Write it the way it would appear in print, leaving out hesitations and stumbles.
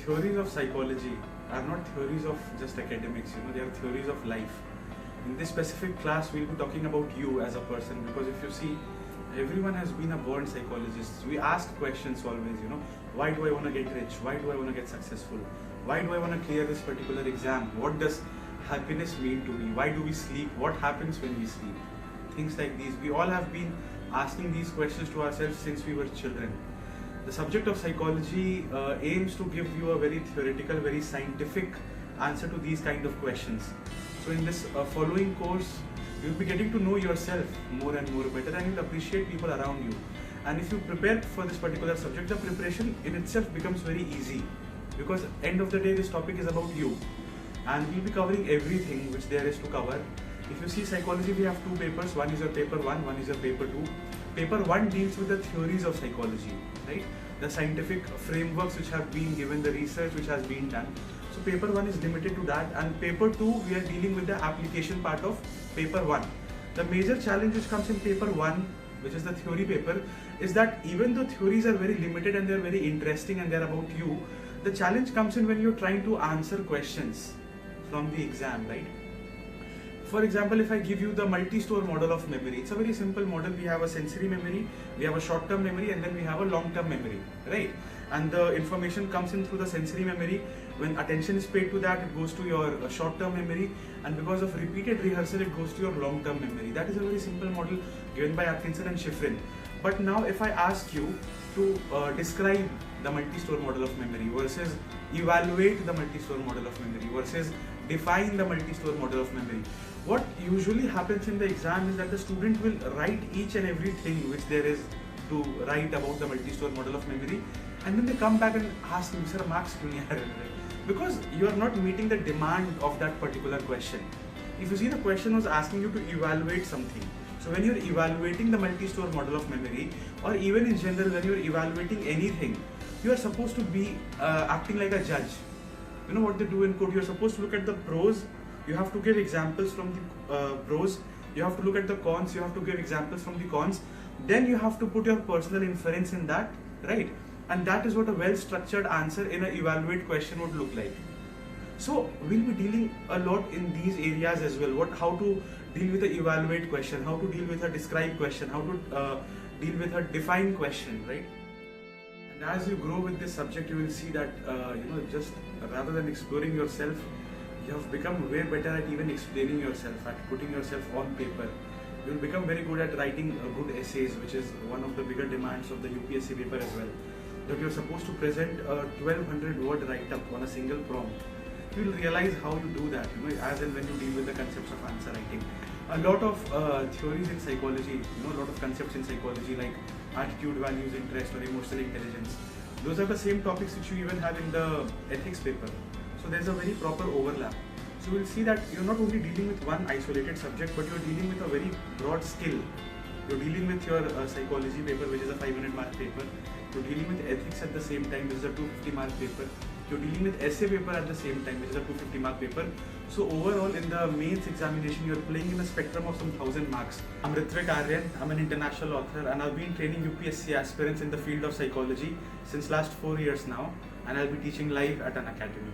theories of psychology are not theories of just academics, they are theories of life. In this specific class, we'll be talking about you as a person, because if you see, everyone has been a born psychologist. We ask questions always, why do I want to get rich? Why do I want to get successful? Why do I want to clear this particular exam? What does happiness mean to me? Why do we sleep? What happens when we sleep? Things like these. We all have been asking these questions to ourselves since we were children. The subject of psychology aims to give you a very theoretical, very scientific answer to these kind of questions. So in this following course, you'll be getting to know yourself more and more better, and you'll appreciate people around you. And if you prepare for this particular subject, the preparation in itself becomes very easy, because end of the day, this topic is about you. And we'll be covering everything which there is to cover. If you see psychology, we have two papers. One is your paper 1, one is your paper 2. Paper 1 deals with the theories of psychology, right? The scientific frameworks which have been given, the research which has been done. So paper 1 is limited to that, and paper 2 we are dealing with the application part of paper 1. The major challenge which comes in paper 1, which is the theory paper, is that even though theories are very limited and they are very interesting and they are about you, the challenge comes in when you're trying to answer questions from the exam, right? For example, if I give you the multi-store model of memory, it's a very simple model. We have a sensory memory, we have a short-term memory, and then we have a long-term memory, right? And the information comes in through the sensory memory. When attention is paid to that, it goes to your short-term memory, and because of repeated rehearsal, it goes to your long-term memory. That is a very simple model given by Atkinson and Shiffrin. But now if I ask you to describe the multi-store model of memory versus evaluate the multi-store model of memory versus define the multi-store model of memory, what usually happens in the exam is that the student will write each and everything which there is to write about the multi-store model of memory, and then they come back and ask me, sir, marks kyun nahi aa rahe? Because you are not meeting the demand of that particular question. If you see, the question was asking you to evaluate something. So when you're evaluating the multi-store model of memory, or even in general when you're evaluating anything, you are supposed to be acting like a judge. You know what they do in code? You're supposed to look at the pros, you have to give examples from the pros, you have to look at the cons, you have to give examples from the cons, then you have to put your personal inference in that, right? And that is what a well-structured answer in an evaluate question would look like. So we'll be dealing a lot in these areas as well. How to deal with the evaluate question, how to deal with a describe question, how to deal with a define question, right? And as you grow with this subject, you will see that just rather than exploring yourself, you have become way better at even explaining yourself, at putting yourself on paper. You will become very good at writing good essays, which is one of the bigger demands of the UPSC paper as well. That you're supposed to present a 1200 word write-up on a single prompt. You will realize how you do that, as and when you deal with the concepts of answer writing. A lot of theories in psychology, a lot of concepts in psychology like attitude, values, interest, or emotional intelligence. Those are the same topics which you even have in the ethics paper. So there's a very proper overlap. So we'll see that you're not only dealing with one isolated subject, but you're dealing with a very broad skill. You're dealing with your psychology paper, which is a 500 mark paper. You're dealing with ethics at the same time, which is a 250 mark paper. You're dealing with essay paper at the same time, which is a 250 mark paper. So overall in the mains examination, you're playing in a spectrum of some 1000 marks. I'm Rithwik Aryan, I'm an international author, and I've been training UPSC aspirants in the field of psychology since last 4 years now, and I'll be teaching live at Unacademy.